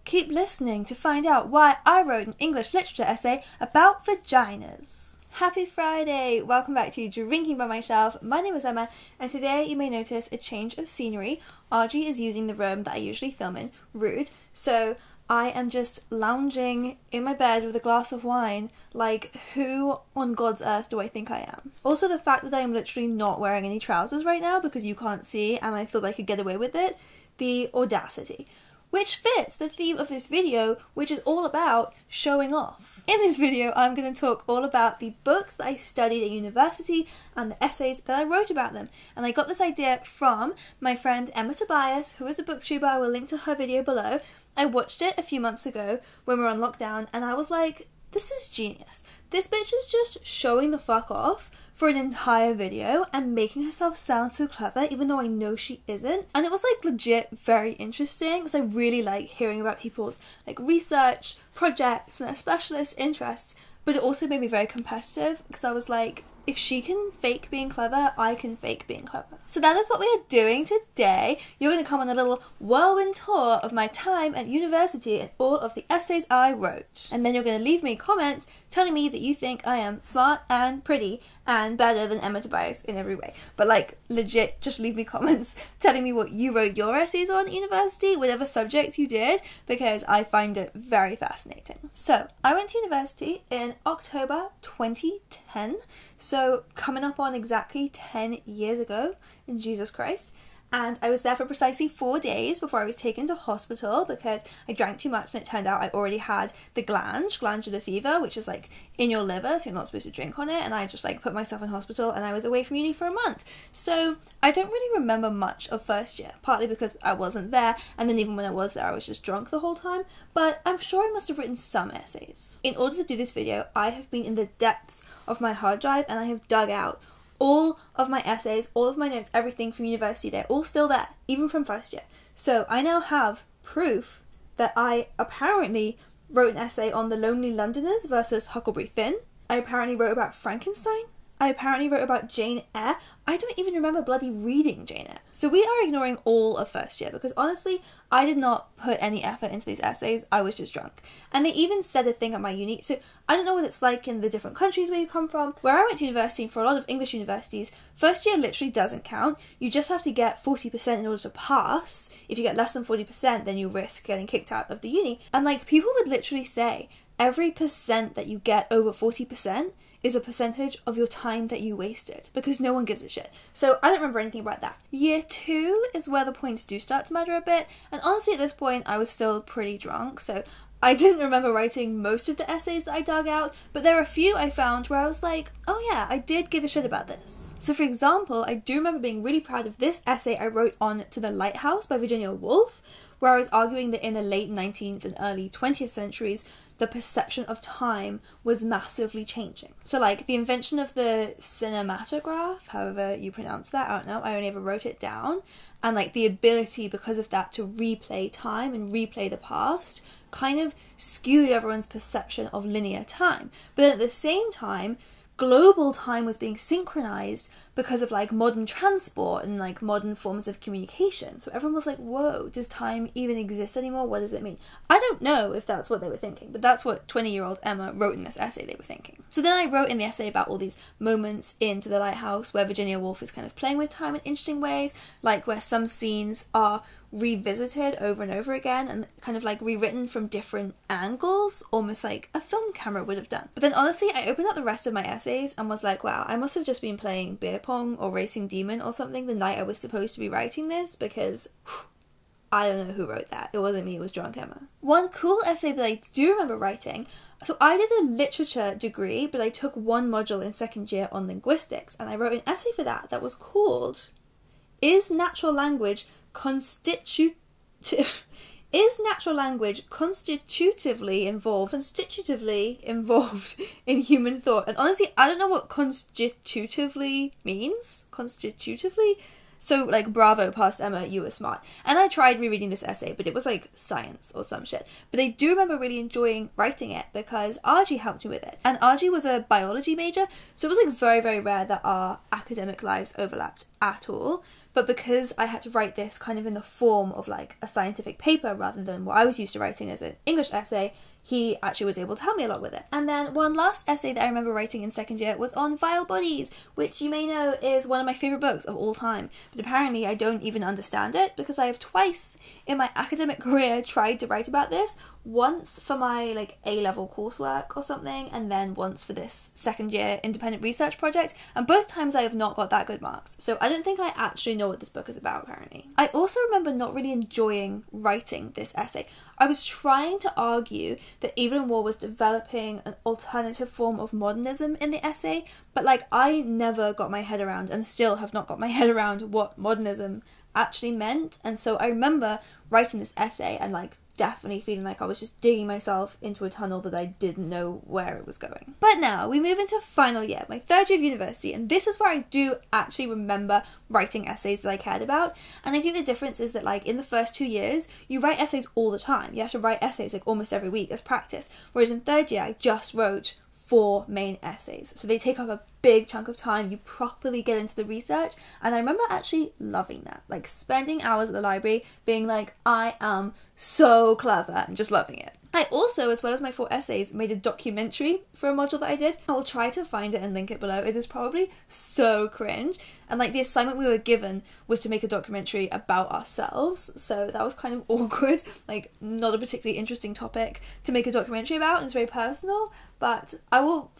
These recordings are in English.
Keep listening to find out why I wrote an English literature essay about vaginas. Happy Friday! Welcome back to Drinking by Myself. My name is Emma, and today you may notice a change of scenery. RG is using the room that I usually film in, rude, so I am just lounging in my bed with a glass of wine, like, who on God's earth do I think I am? Also, the fact that I am literally not wearing any trousers right now because you can't see and I thought I could get away with it, the audacity. Which fits the theme of this video, which is all about showing off. In this video, I'm going to talk all about the books that I studied at university and the essays that I wrote about them. And I got this idea from my friend Emma Tobias, who is a booktuber. I will link to her video below. I watched it a few months ago when we were on lockdown, and I was like, this is genius. This bitch is just showing the fuck off for an entire video and making herself sound so clever, even though I know she isn't. And it was like legit very interesting, because I really like hearing about people's like research, projects and their specialist interests, but it also made me very competitive because I was like, if she can fake being clever, I can fake being clever. So that is what we are doing today. You're going to come on a little whirlwind tour of my time at university and all of the essays I wrote. And then you're going to leave me comments telling me that you think I am smart and pretty and better than Emma Tobias in every way. But like, legit, just leave me comments telling me what you wrote your essays on at university, whatever subject you did, because I find it very fascinating. So, I went to university in October 2010. So coming up on exactly 10 years ago, Jesus Christ, and I was there for precisely 4 days before I was taken to hospital because I drank too much and it turned out I already had the glandular fever, which is like in your liver, so you're not supposed to drink on it, and I just like put myself in hospital and I was away from uni for a month. So I don't really remember much of first year, partly because I wasn't there, and then even when I was there I was just drunk the whole time, but I'm sure I must have written some essays. In order to do this video, I have been in the depths of my hard drive and I have dug out all of my essays, all of my notes, everything from university. They're all still there, even from first year. So I now have proof that I apparently wrote an essay on the Lonely Londoners versus Huckleberry Finn. I apparently wrote about Frankenstein. I apparently wrote about Jane Eyre. I don't even remember bloody reading Jane Eyre. So we are ignoring all of first year because honestly, I did not put any effort into these essays. I was just drunk. And they even said a thing at my uni. So I don't know what it's like in the different countries where you come from. Where I went to university, for a lot of English universities, first year literally doesn't count. You just have to get 40% in order to pass. If you get less than 40%, then you risk getting kicked out of the uni. And like, people would literally say every percent that you get over 40% is a percentage of your time that you wasted, because no one gives a shit. So I don't remember anything about that. Year 2 is where the points do start to matter a bit, and honestly at this point I was still pretty drunk, so I didn't remember writing most of the essays that I dug out, but there are a few I found where I was like, oh yeah, I did give a shit about this. So for example, I do remember being really proud of this essay I wrote on To the Lighthouse by Virginia Woolf, where I was arguing that in the late 19th and early 20th centuries, the perception of time was massively changing. So like the invention of the cinematograph, however you pronounce that, I don't know, I only ever wrote it down, and like the ability because of that to replay time and replay the past kind of skewed everyone's perception of linear time. But at the same time, global time was being synchronized because of like modern transport and like modern forms of communication. So everyone was like, whoa, does time even exist anymore? What does it mean? I don't know if that's what they were thinking, but that's what 20-year-old Emma wrote in this essay they were thinking. So then I wrote in the essay about all these moments in To the Lighthouse where Virginia Woolf is kind of playing with time in interesting ways, like where some scenes are revisited over and over again and kind of like rewritten from different angles, almost like a film camera would have done. But then honestly, I opened up the rest of my essays and was like, wow, I must have just been playing beer pong or Racing Demon or something the night I was supposed to be writing this, because I don't know who wrote that. It wasn't me, it was drunk Emma. One cool essay that I do remember writing, so I did a literature degree, but I took one module in second year on linguistics, and I wrote an essay for that was called Is Natural Language constitutively involved in human thought? And honestly, I don't know what constitutively means. Constitutively? So, like, bravo, past Emma, you were smart. And I tried rereading this essay, but it was like science or some shit. But I do remember really enjoying writing it because RG helped me with it. And RG was a biology major, so it was like very, very rare that our academic lives overlapped at all. but because I had to write this kind of in the form of like a scientific paper rather than what I was used to writing as an English essay, he actually was able to help me a lot with it. And then one last essay that I remember writing in second year was on Vile Bodies, which you may know is one of my favourite books of all time, but apparently I don't even understand it because I have twice in my academic career tried to write about this, once for my like A-level coursework or something, and then once for this second year independent research project, and both times I have not got that good marks, so I don't think I actually know what this book is about apparently. I also remember not really enjoying writing this essay. I was trying to argue that Evelyn Waugh was developing an alternative form of modernism in the essay, but like I never got my head around, and still have not got my head around, what modernism actually meant. And so I remember writing this essay and like definitely feeling like I was just digging myself into a tunnel that I didn't know where it was going. But now we move into final year, my third year of university, and this is where I do actually remember writing essays that I cared about. And I think the difference is that like in the first 2 years you write essays all the time. You have to write essays like almost every week as practice, whereas in third year I just wrote 4 main essays, so they take up a big chunk of time. You properly get into the research, and I remember actually loving that, like spending hours at the library being like, I am so clever, and just loving it. I also, as well as my 4 essays, made a documentary for a module that I did. I will try to find it and link it below. It is probably so cringe, and like the assignment we were given was to make a documentary about ourselves, so that was kind of awkward, like not a particularly interesting topic to make a documentary about, and it's very personal, but I'll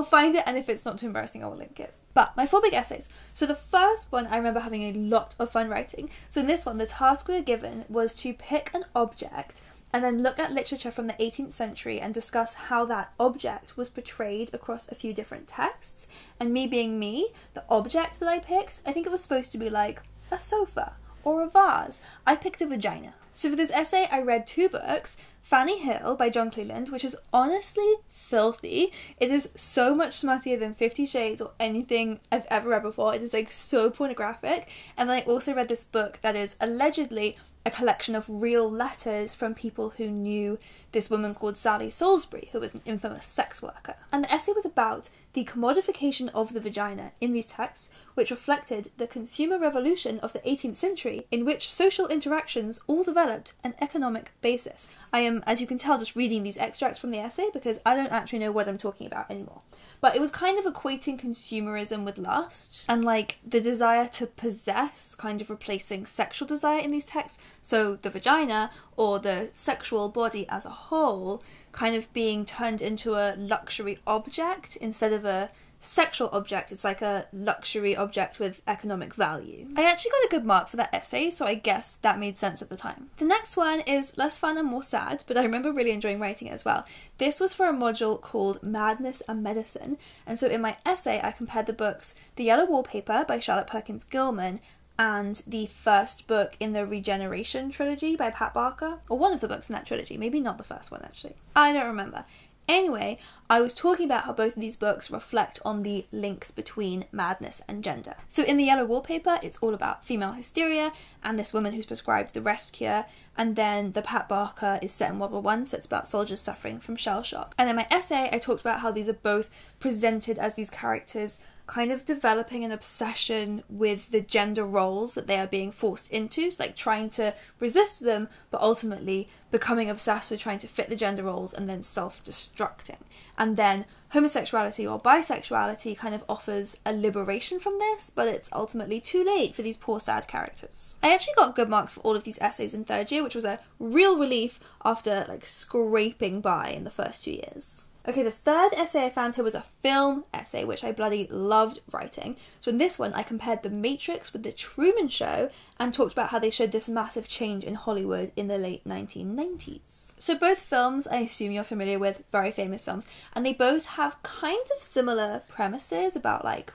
find it, and if it's not too embarrassing I will link it. But my 4 big essays. So the first one I remember having a lot of fun writing. So in this one the task we were given was to pick an object and then look at literature from the 18th century and discuss how that object was portrayed across a few different texts. And me being me, the object that I picked, I think it was supposed to be like a sofa or a vase. I picked a vagina. So for this essay I read 2 books, Fanny Hill by John Cleland, which is honestly filthy. It is so much smuttier than 50 Shades or anything I've ever read before. It is like so pornographic. And then I also read this book that is allegedly a collection of real letters from people who knew this woman called Salisbury, who was an infamous sex worker. And the essay was about the commodification of the vagina in these texts, which reflected the consumer revolution of the 18th century, in which social interactions all developed an economic basis. I am, as you can tell, just reading these extracts from the essay because I don't actually know what I'm talking about anymore. But it was kind of equating consumerism with lust, and like the desire to possess kind of replacing sexual desire in these texts. So the vagina, or the sexual body as a whole, kind of being turned into a luxury object instead of a sexual object. It's like a luxury object with economic value. I actually got a good mark for that essay, so I guess that made sense at the time. The next one is less fun and more sad, but I remember really enjoying writing it as well. This was for a module called Madness and Medicine, and so in my essay I compared the books The Yellow Wallpaper by Charlotte Perkins Gilman and the first book in the Regeneration trilogy by Pat Barker, or one of the books in that trilogy, maybe not the first one actually. I don't remember. Anyway, I was talking about how both of these books reflect on the links between madness and gender. So in The Yellow Wallpaper, it's all about female hysteria and this woman who's prescribed the rest cure, and then the Pat Barker is set in World War I, so it's about soldiers suffering from shell shock. And in my essay, I talked about how these are both presented as these characters kind of developing an obsession with the gender roles that they are being forced into. So like trying to resist them, but ultimately becoming obsessed with trying to fit the gender roles and then self-destructing. And then homosexuality or bisexuality kind of offers a liberation from this, but it's ultimately too late for these poor sad characters. I actually got good marks for all of these essays in third year, which was a real relief after like scraping by in the first 2 years. Okay, the third essay I found here was a film essay, which I bloody loved writing. So in this one, I compared The Matrix with The Truman Show and talked about how they showed this massive change in Hollywood in the late 1990s. So both films, I assume you're familiar with, very famous films, and they both have kind of similar premises about like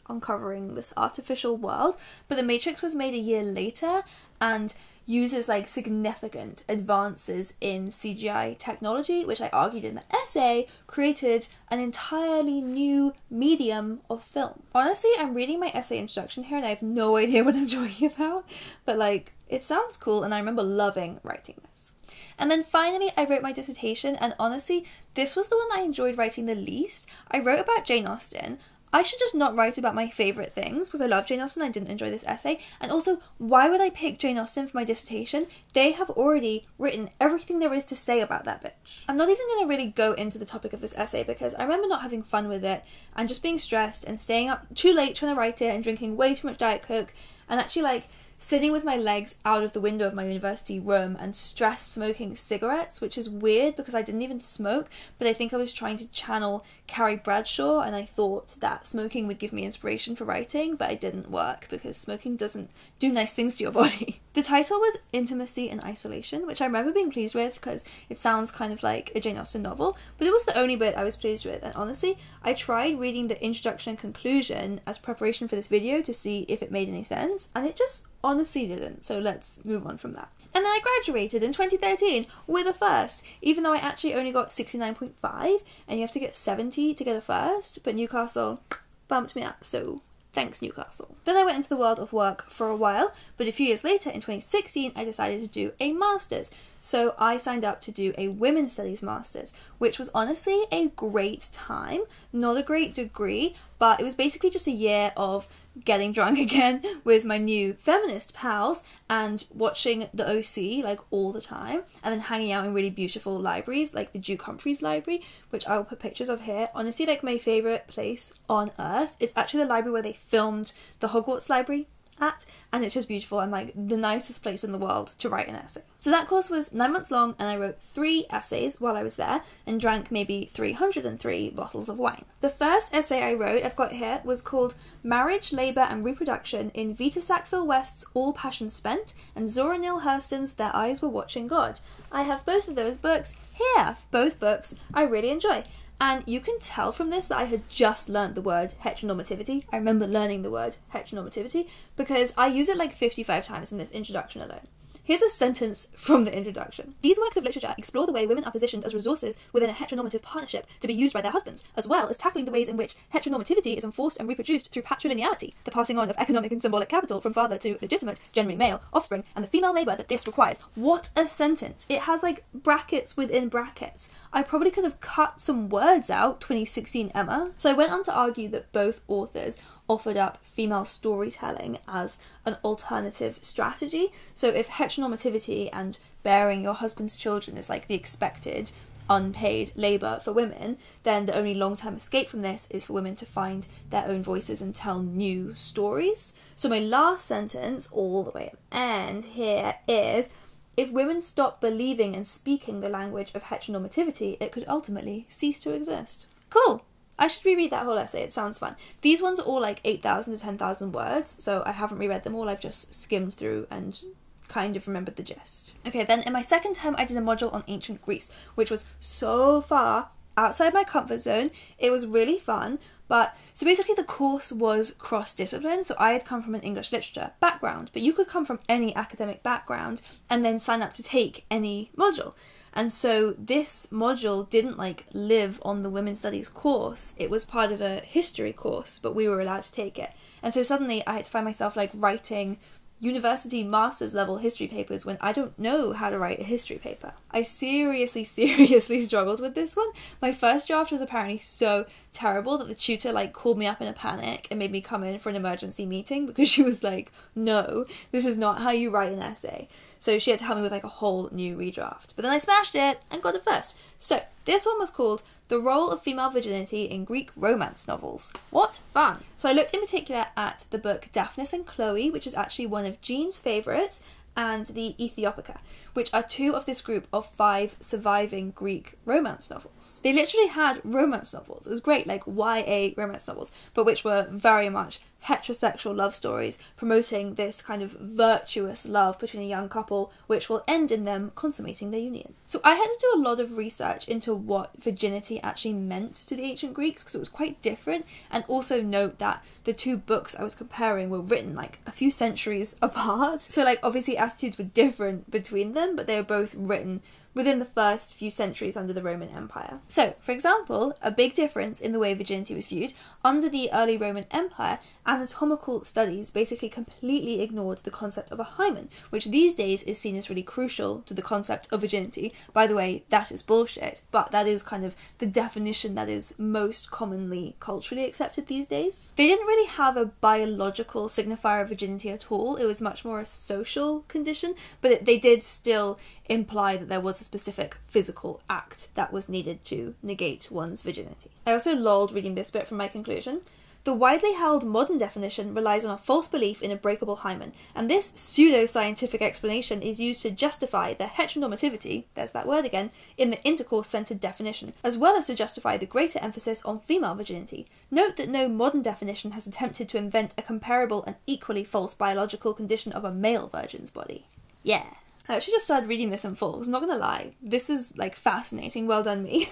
uncovering this artificial world, but The Matrix was made a year later and uses like significant advances in CGI technology, which I argued in the essay created an entirely new medium of film. Honestly, I'm reading my essay introduction here and I have no idea what I'm talking about, but like it sounds cool and I remember loving writing this. And then finally I wrote my dissertation, and honestly this was the one I enjoyed writing the least. I wrote about Jane Austen. I should just not write about my favourite things because I love Jane Austen. I didn't enjoy this essay. And also, why would I pick Jane Austen for my dissertation? They have already written everything there is to say about that bitch. I'm not even going to really go into the topic of this essay because I remember not having fun with it and just being stressed and staying up too late trying to write it and drinking way too much Diet Coke and actually like sitting with my legs out of the window of my university room and stress smoking cigarettes, which is weird because I didn't even smoke, but I think I was trying to channel Carrie Bradshaw and I thought that smoking would give me inspiration for writing, but it didn't work because smoking doesn't do nice things to your body. The title was Intimacy and Isolation, which I remember being pleased with because it sounds kind of like a Jane Austen novel, but it was the only bit I was pleased with, and honestly, I tried reading the introduction and conclusion as preparation for this video to see if it made any sense, and it just honestly didn't, so let's move on from that. And then I graduated in 2013 with a first, even though I actually only got 69.5, and you have to get 70 to get a first, but Newcastle bumped me up, so thanks Newcastle. Then I went into the world of work for a while, but a few years later in 2016 I decided to do a master's. So I signed up to do a Women's Studies Master's, which was honestly a great time, not a great degree, but it was basically just a year of getting drunk again with my new feminist pals and watching the OC like all the time, and then hanging out in really beautiful libraries like the Duke Humphreys Library, which I will put pictures of here. Honestly, like my favourite place on earth. It's actually the library where they filmed the Hogwarts Library at, and it's just beautiful and like the nicest place in the world to write an essay. So that course was 9 months long and I wrote 3 essays while I was there and drank maybe 303 bottles of wine. The first essay I wrote, I've got here, was called Marriage, Labour and Reproduction in Vita Sackville-West's All Passion Spent and Zora Neale Hurston's Their Eyes Were Watching God. I have both of those books here. Both books I really enjoy. And you can tell from this that I had just learnt the word heteronormativity. I remember learning the word heteronormativity because I use it like 55 times in this introduction alone. Here's a sentence from the introduction. These works of literature explore the way women are positioned as resources within a heteronormative partnership to be used by their husbands, as well as tackling the ways in which heteronormativity is enforced and reproduced through patrilineality, the passing on of economic and symbolic capital from father to legitimate, generally male, offspring, and the female labour that this requires. What a sentence! It has like brackets within brackets. I probably could have cut some words out, 2016 Emma. So I went on to argue that both authors offered up female storytelling as an alternative strategy. So if heteronormativity and bearing your husband's children is like the expected unpaid labour for women, then the only long-term escape from this is for women to find their own voices and tell new stories. So my last sentence, all the way at the end here, is if women stop believing and speaking the language of heteronormativity, it could ultimately cease to exist. Cool! I should reread that whole essay, it sounds fun. These ones are all like 8,000 to 10,000 words, so I haven't reread them all, I've just skimmed through and kind of remembered the gist. Okay, then in my second term I did a module on ancient Greece, which was so far outside my comfort zone. It was really fun, but so basically the course was cross-discipline, so I had come from an English literature background, but you could come from any academic background and then sign up to take any module. And so this module didn't like live on the women's studies course, it was part of a history course, but we were allowed to take it. And so suddenly I had to find myself like writing university master's level history papers when I don't know how to write a history paper. I seriously struggled with this one. My first draft was apparently so terrible that the tutor like called me up in a panic and made me come in for an emergency meeting because she was like, no, this is not how you write an essay. So she had to help me with like a whole new redraft. But then I smashed it and got it first. So this one was called The Role of Female Virginity in Greek Romance Novels. What fun! So I looked in particular at the book Daphnis and Chloe, which is actually one of Jean's favourites, and the Aethopica, which are 2 of this group of 5 surviving Greek romance novels. They literally had romance novels. It was great, like YA romance novels, but which were very much heterosexual love stories promoting this kind of virtuous love between a young couple which will end in them consummating their union. So I had to do a lot of research into what virginity actually meant to the ancient Greeks because it was quite different, and also note that the 2 books I was comparing were written like a few centuries apart. So like obviously attitudes were different between them, but they were both written within the first few centuries under the Roman Empire. So, for example, a big difference in the way virginity was viewed, under the early Roman Empire, anatomical studies basically completely ignored the concept of a hymen, which these days is seen as really crucial to the concept of virginity. By the way, that is bullshit, but that is kind of the definition that is most commonly culturally accepted these days. They didn't really have a biological signifier of virginity at all. It was much more a social condition, but they did still imply that there was a specific physical act that was needed to negate one's virginity. I also lolled reading this bit from my conclusion. The widely held modern definition relies on a false belief in a breakable hymen, and this pseudo-scientific explanation is used to justify the heteronormativity, there's that word again, in the intercourse-centred definition, as well as to justify the greater emphasis on female virginity. Note that no modern definition has attempted to invent a comparable and equally false biological condition of a male virgin's body. Yeah. I actually just started reading this in full, because I'm not going to lie, this is, like, fascinating, well done me.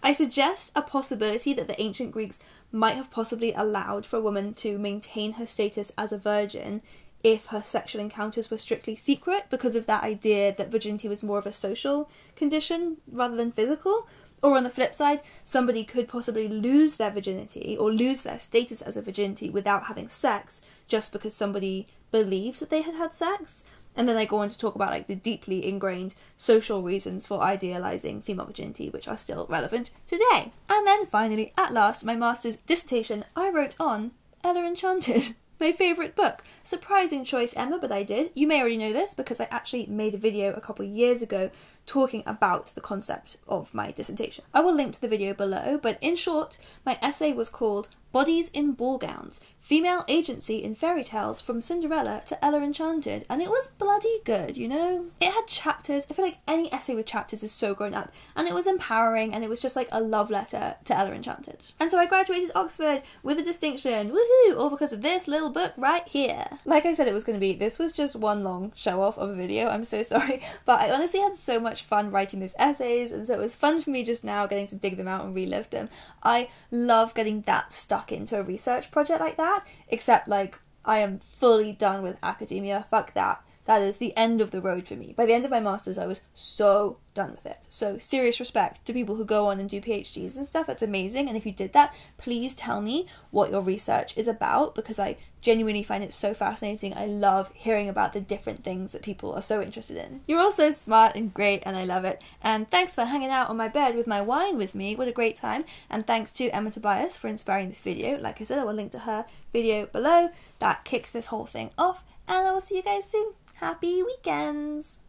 I suggest a possibility that the ancient Greeks might have possibly allowed for a woman to maintain her status as a virgin if her sexual encounters were strictly secret, because of that idea that virginity was more of a social condition rather than physical. Or on the flip side, somebody could possibly lose their virginity or lose their status as a virginity without having sex just because somebody believes that they had had sex. And then I go on to talk about like the deeply ingrained social reasons for idealising female virginity, which are still relevant today. And then finally, at last, my master's dissertation I wrote on Ella Enchanted. My favourite book. Surprising choice, Emma, but I did. You may already know this because I actually made a video a couple of years ago talking about the concept of my dissertation. I will link to the video below, but in short, my essay was called Bodies in Ball Gowns, Female Agency in Fairy Tales from Cinderella to Ella Enchanted, and it was bloody good, you know? It had chapters. I feel like any essay with chapters is so grown up, and it was empowering, and it was just like a love letter to Ella Enchanted. And so I graduated Oxford with a distinction, woohoo, all because of this little book right here. Like I said it was going to be, this was just one long show-off of a video, I'm so sorry, but I honestly had so much fun writing these essays, and so it was fun for me just now getting to dig them out and relive them. I love getting that stuck into a research project like that, except like I am fully done with academia. Fuck that. That is the end of the road for me. By the end of my master's I was so done with it. So serious respect to people who go on and do PhDs and stuff. It's amazing, and if you did that, please tell me what your research is about, because I genuinely find it so fascinating. I love hearing about the different things that people are so interested in. You're all so smart and great, and I love it. And thanks for hanging out on my bed with my wine with me. What a great time. And thanks to Emma Tobias for inspiring this video. Like I said, I will link to her video below. That kicks this whole thing off, and I will see you guys soon. Happy weekends!